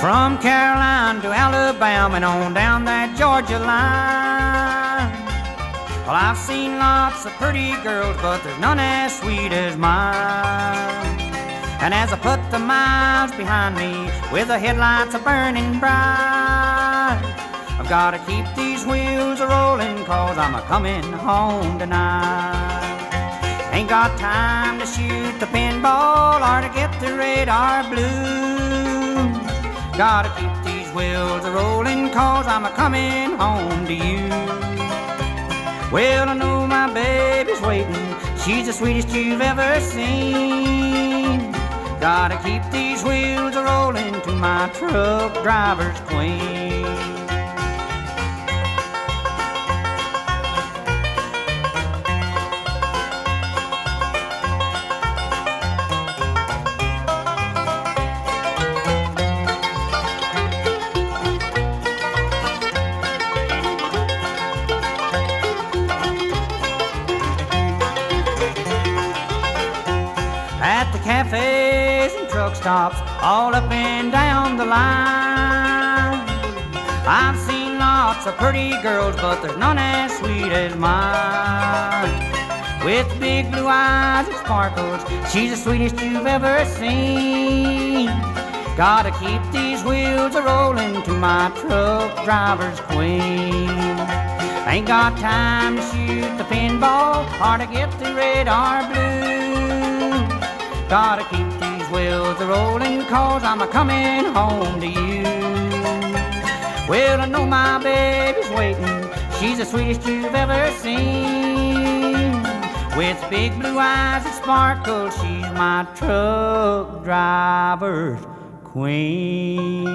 From Carolina to Alabama and on down that Georgia line. Well, I've seen lots of pretty girls, but there's none as sweet as mine. And as I put the miles behind me with the headlights burning bright, I've gotta keep these wheels a-rolling, 'cause I'm a-comin' home tonight. Ain't got time to shoot the pinball or to get the radar blue. Gotta keep these wheels a-rolling, 'cause I'm a-comin' home to you. Well, I know my baby's waiting, she's the sweetest you've ever seen. Gotta keep these wheels a-rolling to my truck driver's queen. At the cafes and truck stops, all up and down the line, I've seen lots of pretty girls, but there's none as sweet as mine. With big blue eyes and sparkles, she's the sweetest you've ever seen. Gotta keep these wheels a-rolling to my truck driver's queen. Ain't got time to shoot the pinball or to get the radar blue. Gotta keep these wheels a-rolling, 'cause I'm a-comin' home to you. Well, I know my baby's waiting, she's the sweetest you've ever seen. With big blue eyes and sparkles, she's my truck driver's queen.